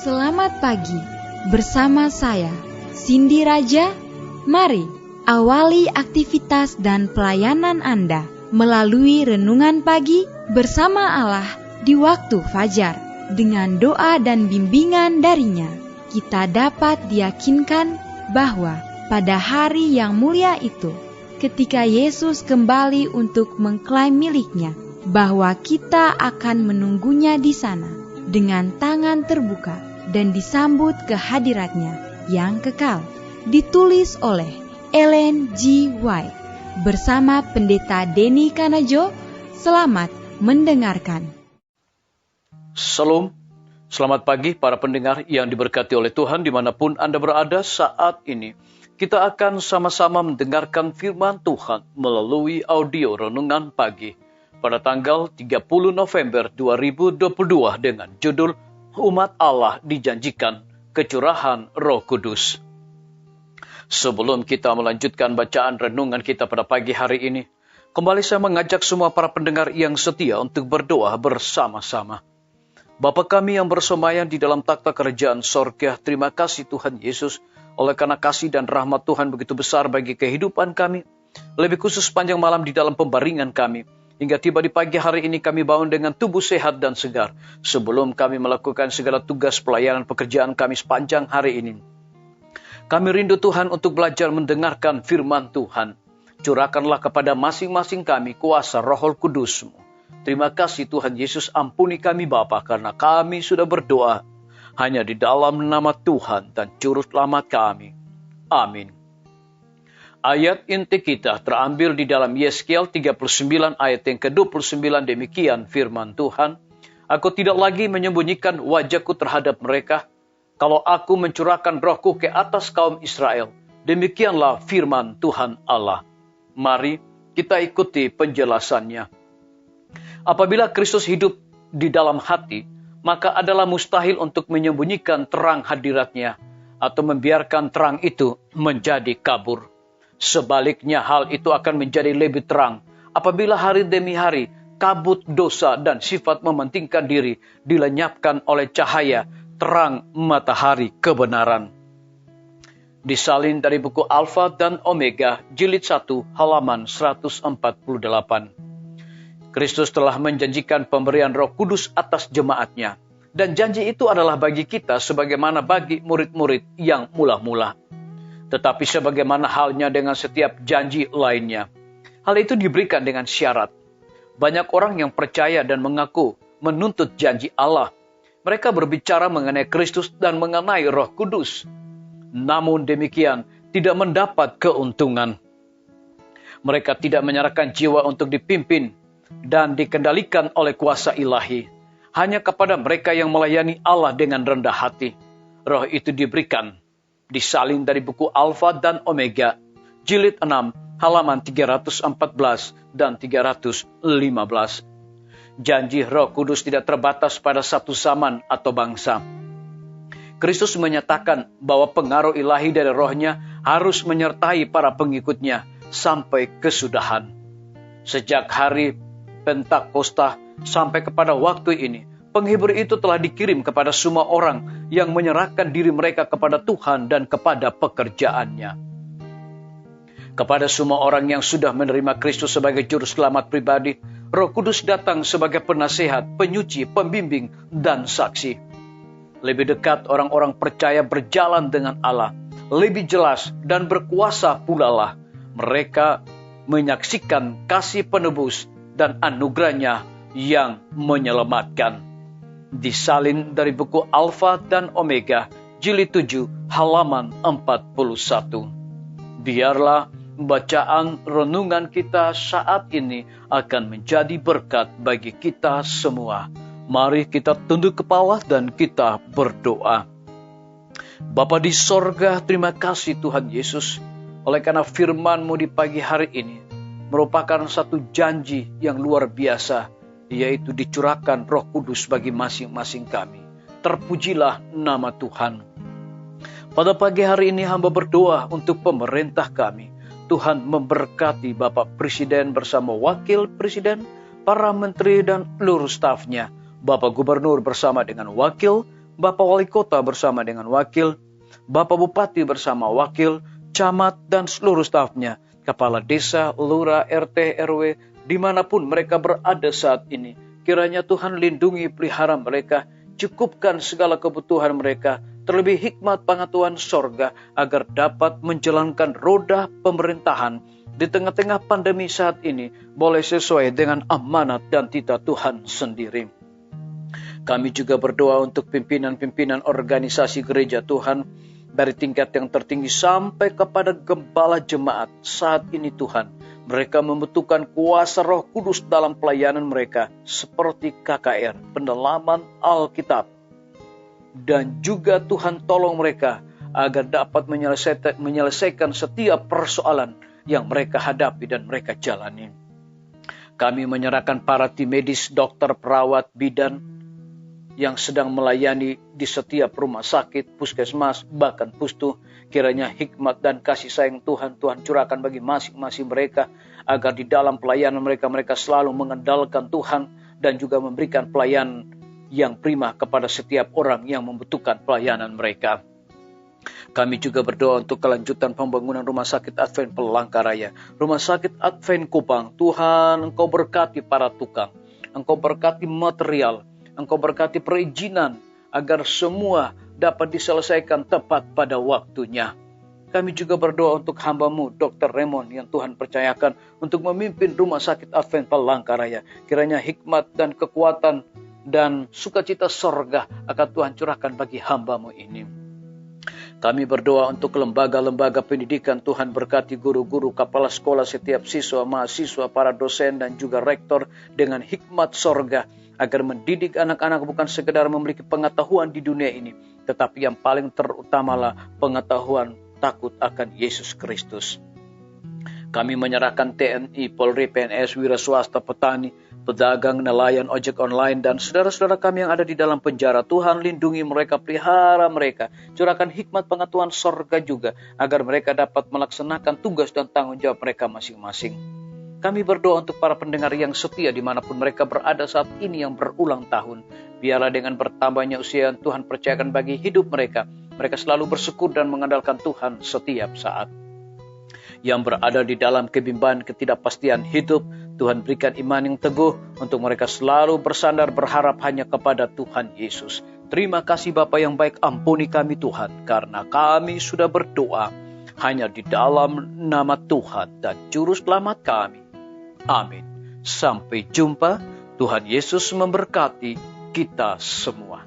Selamat pagi, bersama saya, Cindy Raja. Mari awali aktivitas dan pelayanan Anda melalui renungan pagi bersama Allah di waktu fajar. Dengan doa dan bimbingan darinya, kita dapat diyakinkan bahwa pada hari yang mulia itu, ketika Yesus kembali untuk mengklaim miliknya, bahwa kita akan menunggunya di sana dengan tangan terbuka dan disambut ke hadiratnya yang kekal. Ditulis oleh Ellen G. White bersama Pendeta Denny Kanajo. Selamat mendengarkan. Salam, selamat pagi para pendengar yang diberkati oleh Tuhan dimanapun Anda berada saat ini. Kita akan sama-sama mendengarkan firman Tuhan melalui audio renungan pagi pada tanggal 30 November 2022 dengan judul Umat Allah Dijanjikan Kecurahan Roh Kudus. Sebelum kita melanjutkan bacaan renungan kita pada pagi hari ini, kembali saya mengajak semua para pendengar yang setia untuk berdoa bersama-sama. Bapa kami yang bersemayam di dalam takhta kerajaan sorga, terima kasih Tuhan Yesus, oleh karena kasih dan rahmat Tuhan begitu besar bagi kehidupan kami, lebih khusus panjang malam di dalam pembaringan kami. Hingga tiba di pagi hari ini kami bangun dengan tubuh sehat dan segar. Sebelum kami melakukan segala tugas pelayanan pekerjaan kami sepanjang hari ini, kami rindu Tuhan untuk belajar mendengarkan firman Tuhan. Curahkanlah kepada masing-masing kami kuasa Roh Kudus-Mu. Terima kasih Tuhan Yesus, ampuni kami Bapa, karena kami sudah berdoa hanya di dalam nama Tuhan dan Juru Selamat kami. Amin. Ayat inti kita terambil di dalam Yeskiel 39 ayat yang ke-29, demikian firman Tuhan. Aku tidak lagi menyembunyikan wajahku terhadap mereka, kalau aku mencurahkan rohku ke atas kaum Israel. Demikianlah firman Tuhan Allah. Mari kita ikuti penjelasannya. Apabila Kristus hidup di dalam hati, maka adalah mustahil untuk menyembunyikan terang hadiratnya atau membiarkan terang itu menjadi kabur. Sebaliknya hal itu akan menjadi lebih terang apabila hari demi hari kabut dosa dan sifat mementingkan diri dilenyapkan oleh cahaya terang matahari kebenaran. Disalin dari buku Alfa dan Omega, jilid 1, halaman 148. Kristus telah menjanjikan pemberian Roh Kudus atas jemaatnya, dan janji itu adalah bagi kita sebagaimana bagi murid-murid yang mula-mula. Tetapi sebagaimana halnya dengan setiap janji lainnya, hal itu diberikan dengan syarat. Banyak orang yang percaya dan mengaku menuntut janji Allah. Mereka berbicara mengenai Kristus dan mengenai Roh Kudus. Namun demikian, tidak mendapat keuntungan. Mereka tidak menyerahkan jiwa untuk dipimpin dan dikendalikan oleh kuasa ilahi. Hanya kepada mereka yang melayani Allah dengan rendah hati, Roh itu diberikan. Disalin dari buku Alfa dan Omega, jilid 6, halaman 314 dan 315. Janji Roh Kudus tidak terbatas pada satu zaman atau bangsa. Kristus menyatakan bahwa pengaruh ilahi dari Roh-Nya harus menyertai para pengikutnya sampai kesudahan. Sejak hari Pentakosta sampai kepada waktu ini, penghibur itu telah dikirim kepada semua orang yang menyerahkan diri mereka kepada Tuhan dan kepada pekerjaannya. Kepada semua orang yang sudah menerima Kristus sebagai Juru Selamat pribadi, Roh Kudus datang sebagai penasehat, penyuci, pembimbing, dan saksi. Lebih dekat orang-orang percaya berjalan dengan Allah, lebih jelas dan berkuasa pula lah mereka menyaksikan kasih penebus dan anugerahnya yang menyelamatkan. Disalin dari buku Alfa dan Omega, jilid 7, halaman 41. Biarlah bacaan renungan kita saat ini akan menjadi berkat bagi kita semua. Mari kita tunduk kepala dan kita berdoa. Bapa di sorga, terima kasih Tuhan Yesus, oleh karena firman-Mu di pagi hari ini merupakan satu janji yang luar biasa, yaitu dicurahkan Roh Kudus bagi masing-masing kami. Terpujilah nama Tuhan. Pada pagi hari ini hamba berdoa untuk pemerintah kami. Tuhan memberkati Bapak Presiden bersama Wakil Presiden, para menteri dan seluruh stafnya, Bapak Gubernur bersama dengan Wakil Bapak Wali Kota bersama dengan wakil, Bapak Bupati bersama wakil, camat dan seluruh stafnya, kepala desa, lurah, RT, RW, dimanapun mereka berada saat ini. Kiranya Tuhan lindungi, pelihara mereka, cukupkan segala kebutuhan mereka, terlebih hikmat pengetahuan sorga, agar dapat menjalankan roda pemerintahan di tengah-tengah pandemi saat ini, boleh sesuai dengan amanat dan titah Tuhan sendiri. Kami juga berdoa untuk pimpinan-pimpinan organisasi gereja Tuhan, dari tingkat yang tertinggi sampai kepada gembala jemaat saat ini Tuhan. Mereka membutuhkan kuasa Roh Kudus dalam pelayanan mereka, seperti KKR, pendalaman Alkitab. Dan juga Tuhan tolong mereka agar dapat menyelesaikan setiap persoalan yang mereka hadapi dan mereka jalani. Kami menyerahkan para tim medis, dokter, perawat, bidan yang sedang melayani di setiap rumah sakit, puskesmas, bahkan pustu. Kiranya hikmat dan kasih sayang Tuhan curahkan bagi masing-masing mereka, agar di dalam pelayanan mereka selalu mengandalkan Tuhan dan juga memberikan pelayanan yang prima kepada setiap orang yang membutuhkan pelayanan mereka. Kami juga berdoa untuk kelanjutan pembangunan Rumah Sakit Advent Palangkaraya, Rumah Sakit Advent Kupang. Tuhan, Engkau berkati para tukang, Engkau berkati material, Engkau berkati perizinan, agar semua dapat diselesaikan tepat pada waktunya. Kami juga berdoa untuk hamba-Mu, Dr. Raymond, yang Tuhan percayakan untuk memimpin Rumah Sakit Advent Palangkaraya. Kiranya hikmat dan kekuatan dan sukacita sorga akan Tuhan curahkan bagi hamba-Mu ini. Kami berdoa untuk lembaga-lembaga pendidikan. Tuhan berkati guru-guru, kepala sekolah, setiap siswa, mahasiswa, para dosen dan juga rektor dengan hikmat sorga, agar mendidik anak-anak bukan sekedar memiliki pengetahuan di dunia ini, tetapi yang paling terutamalah pengetahuan takut akan Yesus Kristus. Kami menyerahkan TNI, Polri, PNS, wira swasta, petani, pedagang, nelayan, ojek online, dan saudara-saudara kami yang ada di dalam penjara. Tuhan lindungi mereka, pelihara mereka. Curahkan hikmat pengetahuan sorga juga, agar mereka dapat melaksanakan tugas dan tanggung jawab mereka masing-masing. Kami berdoa untuk para pendengar yang setia dimanapun mereka berada saat ini yang berulang tahun. Biarlah dengan bertambahnya usia yang Tuhan percayakan bagi hidup mereka, mereka selalu bersyukur dan mengandalkan Tuhan setiap saat. Yang berada di dalam kebimbangan ketidakpastian hidup, Tuhan berikan iman yang teguh untuk mereka selalu bersandar berharap hanya kepada Tuhan Yesus. Terima kasih Bapa yang baik, ampuni kami Tuhan, karena kami sudah berdoa hanya di dalam nama Tuhan dan Juru Selamat kami. Amin. Sampai jumpa. Tuhan Yesus memberkati kita semua.